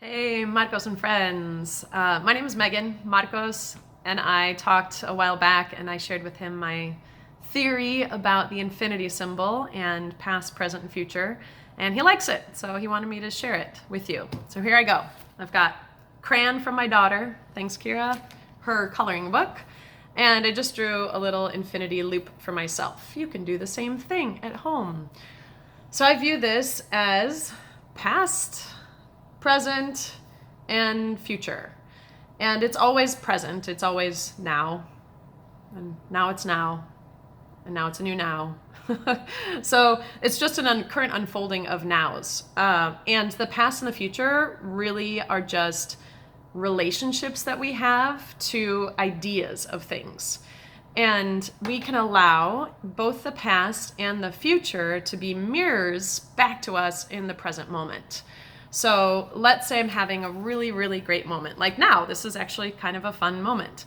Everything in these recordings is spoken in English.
Hey, Marcos and friends. My name is Megan. Marcos and I talked a while back, and I shared with him my theory about the infinity symbol and past, present, and future. And he likes it, so he wanted me to share it with you. So here I go. I've got crayon from my daughter, thanks Kira, her coloring book, and I just drew a little infinity loop for myself. You can do the same thing at home. So I view this as past, present, and future. And it's always present, it's always now. And now it's now. And now it's a new now. So it's just an current unfolding of nows. And the past and the future really are just relationships that we have to ideas of things. And we can allow both the past and the future to be mirrors back to us in the present moment. So let's say I'm having a really, really great moment. Like now, this is actually kind of a fun moment.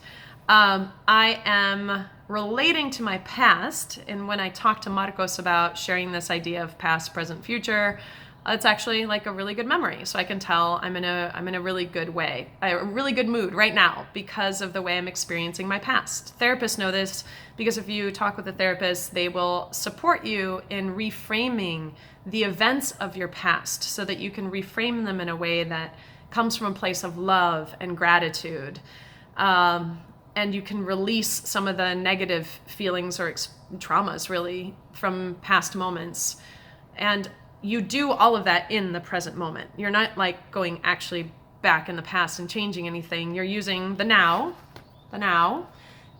I am relating to my past, and when I talk to Marcos about sharing this idea of past, present, future, it's actually like a really good memory. So I can tell I'm in a really good way, a really good mood right now because of the way I'm experiencing my past. Therapists know this because if you talk with a therapist, they will support you in reframing the events of your past so that you can reframe them in a way that comes from a place of love and gratitude. And you can release some of the negative feelings or traumas really from past moments. And you do all of that in the present moment. You're not like going actually back in the past and changing anything. You're using the now,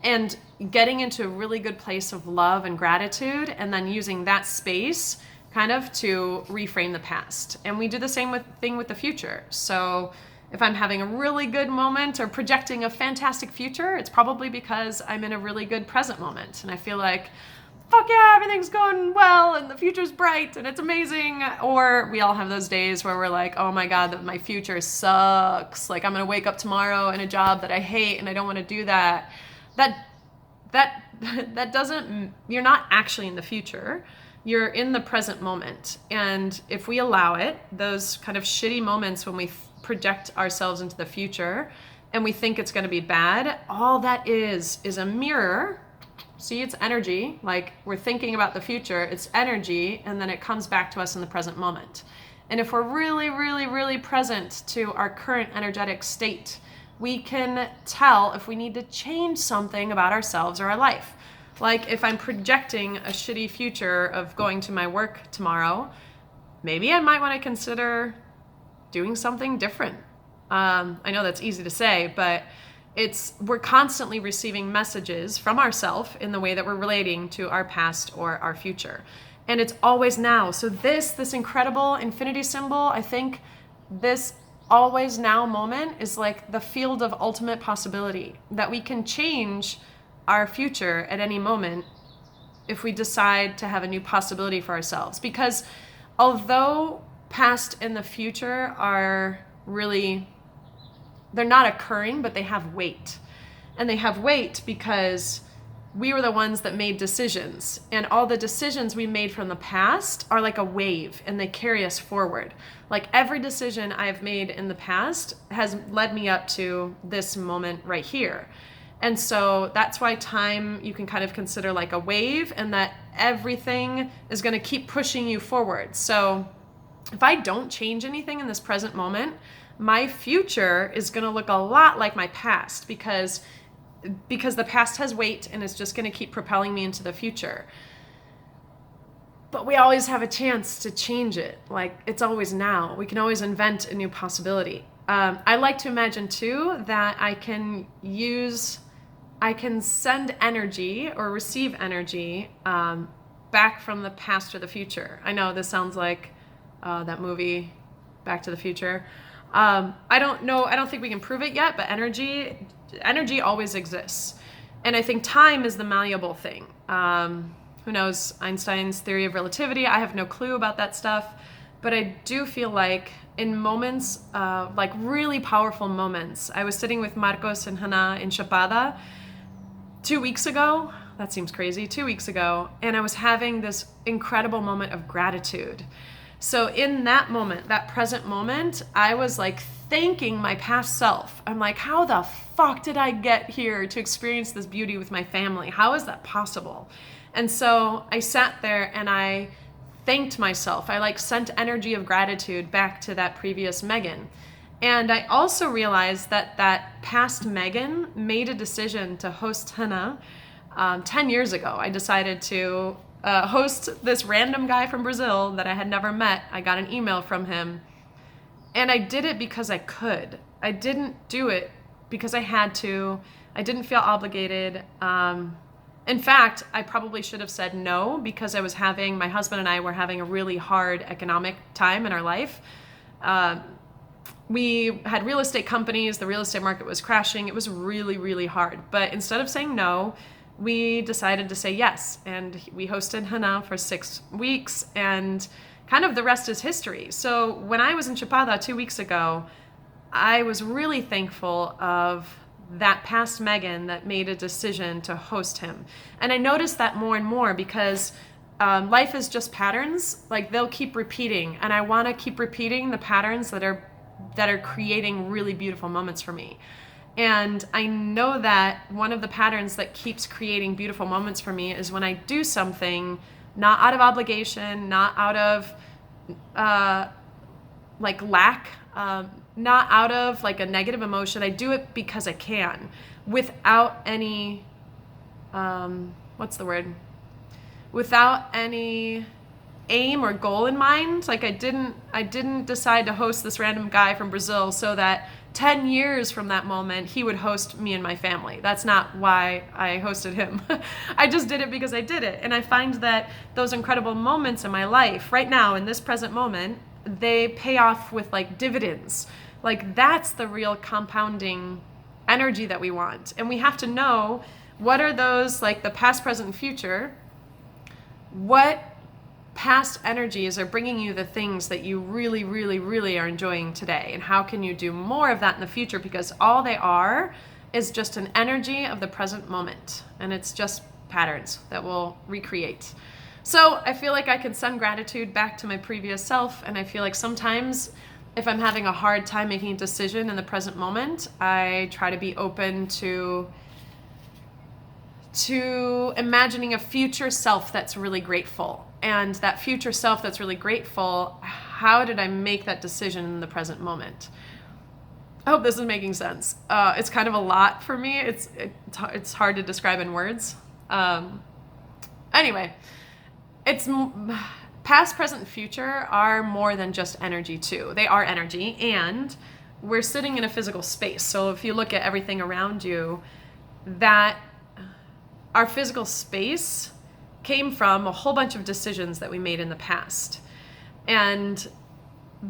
and getting into a really good place of love and gratitude, and then using that space kind of to reframe the past. And we do the same thing with the future. So if I'm having a really good moment or projecting a fantastic future, it's probably because I'm in a really good present moment. And I feel like, fuck yeah, everything's going well and the future's bright and it's amazing. Or we all have those days where we're like, oh my God, my future sucks. Like I'm gonna wake up tomorrow in a job that I hate and I don't wanna do that. That doesn't, you're not actually in the future. You're in the present moment. And if we allow it, those kind of shitty moments when we project ourselves into the future and we think it's gonna be bad, all that is a mirror. See, it's energy, like we're thinking about the future, it's energy, and then it comes back to us in the present moment. And if we're really, really, really present to our current energetic state, we can tell if we need to change something about ourselves or our life. Like if I'm projecting a shitty future of going to my work tomorrow, maybe I might want to consider doing something different. I know that's easy to say, but we're constantly receiving messages from ourselves in the way that we're relating to our past or our future. And it's always now. So this incredible infinity symbol, I think this always now moment is like the field of ultimate possibility, that we can change our future at any moment if we decide to have a new possibility for ourselves. Because although past and the future are really, they're not occurring, but they have weight. And they have weight because we were the ones that made decisions. And all the decisions we made from the past are like a wave and they carry us forward. Like every decision I've made in the past has led me up to this moment right here. And so that's why time you can kind of consider like a wave, and that everything is going to keep pushing you forward. So if I don't change anything in this present moment, my future is going to look a lot like my past because the past has weight and it's just going to keep propelling me into the future. But we always have a chance to change it. Like it's always now. We can always invent a new possibility. I like to imagine too that I can send energy or receive energy back from the past or the future. I know this sounds like that movie, Back to the Future. I don't know, I don't think we can prove it yet, but energy always exists. And I think time is the malleable thing. Who knows Einstein's theory of relativity? I have no clue about that stuff, but I do feel like in moments, like really powerful moments, I was sitting with Marcos and Hannah in Chapada 2 weeks ago. That seems crazy, 2 weeks ago. And I was having this incredible moment of gratitude. So in that moment, that present moment, I was like thanking my past self. I'm like, how the fuck did I get here to experience this beauty with my family? How is that possible? And so I sat there and I thanked myself. I sent energy of gratitude back to that previous Megan. And I also realized that that past Megan made a decision to host Hannah 10 years ago. I decided to host this random guy from Brazil that I had never met. I got an email from him. And I did it because I could. I didn't do it because I had to. I didn't feel obligated. In fact, I probably should have said no because my husband and I were having a really hard economic time in our life. We had real estate companies. The real estate market was crashing. It was really, really hard. But instead of saying no, we decided to say yes. And we hosted Hannah for 6 weeks, and kind of the rest is history. So when I was in Chapada 2 weeks ago, I was really thankful of that past Megan that made a decision to host him. And I noticed that more and more because life is just patterns. They'll keep repeating, and I want to keep repeating the patterns that are creating really beautiful moments for me. And I know that one of the patterns that keeps creating beautiful moments for me is when I do something not out of obligation, not out of lack, not out of a negative emotion. I do it because I can, without any, without any aim or goal in mind. I didn't decide to host this random guy from Brazil so that 10 years from that moment, he would host me and my family. That's not why I hosted him. I just did it because I did it. And I find that those incredible moments in my life right now, in this present moment, they pay off with dividends. That's the real compounding energy that we want. And we have to know what are those, the past, present, and future. What past energies are bringing you the things that you really, really, really are enjoying today, and how can you do more of that in the future, because all they are is just an energy of the present moment, and it's just patterns that we'll recreate. So I feel like I can send gratitude back to my previous self, and I feel like sometimes if I'm having a hard time making a decision in the present moment, I try to be open to imagining a future self that's really grateful. And that future self that's really grateful, how did I make that decision in the present moment? I hope this is making sense. It's kind of a lot for me. It's hard to describe in words. Anyway, it's past, present, and future are more than just energy too. They are energy, and we're sitting in a physical space. So if you look at everything around you, that our physical space came from a whole bunch of decisions that we made in the past. And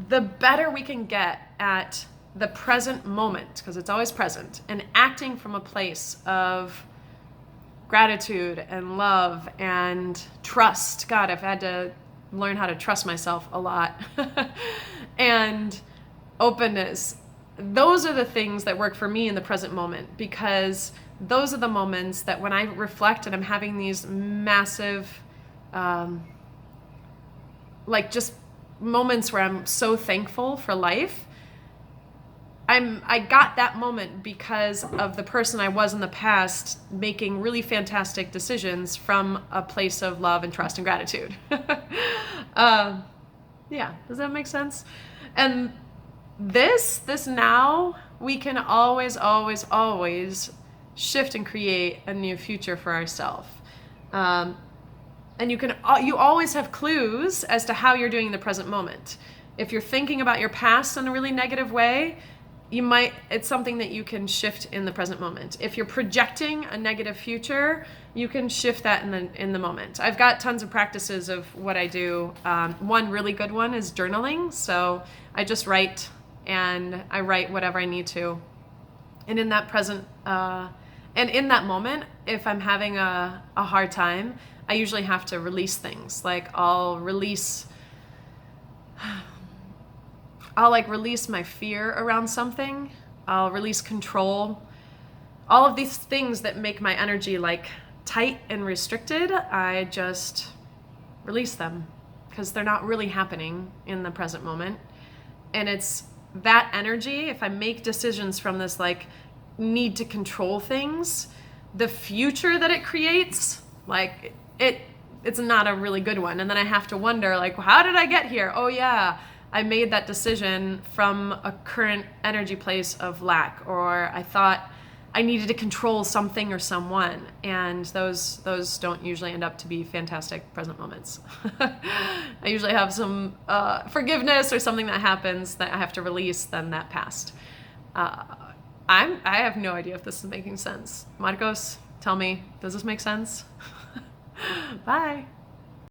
the better we can get at the present moment, because it's always present, and acting from a place of gratitude and love and trust. God, I've had to learn how to trust myself a lot. And openness. Those are the things that work for me in the present moment, because those are the moments that when I reflect and I'm having these massive, just moments where I'm so thankful for life. I got that moment because of the person I was in the past, making really fantastic decisions from a place of love and trust and gratitude. Yeah, does that make sense? And this now, we can always, always, always shift and create a new future for ourselves. And you always have clues as to how you're doing in the present moment. If you're thinking about your past in a really negative way, it's something that you can shift in the present moment. If you're projecting a negative future, you can shift that in the moment. I've got tons of practices of what I do. One really good one is journaling. So I just write, and I write whatever I need to. And in that present, and in that moment, if I'm having a hard time, I usually have to release things. I'll release my fear around something. I'll release control. All of these things that make my energy tight and restricted, I just release them because they're not really happening in the present moment. And it's that energy, if I make decisions from this like need to control things, the future that it creates, like it's not a really good one. And then I have to wonder, like, how did I get here? Oh yeah, I made that decision from a current energy place of lack, or I thought I needed to control something or someone, and those don't usually end up to be fantastic present moments. I usually have some forgiveness or something that happens that I have to release than that past. I have no idea if this is making sense. Marcos, tell me, does this make sense? Bye.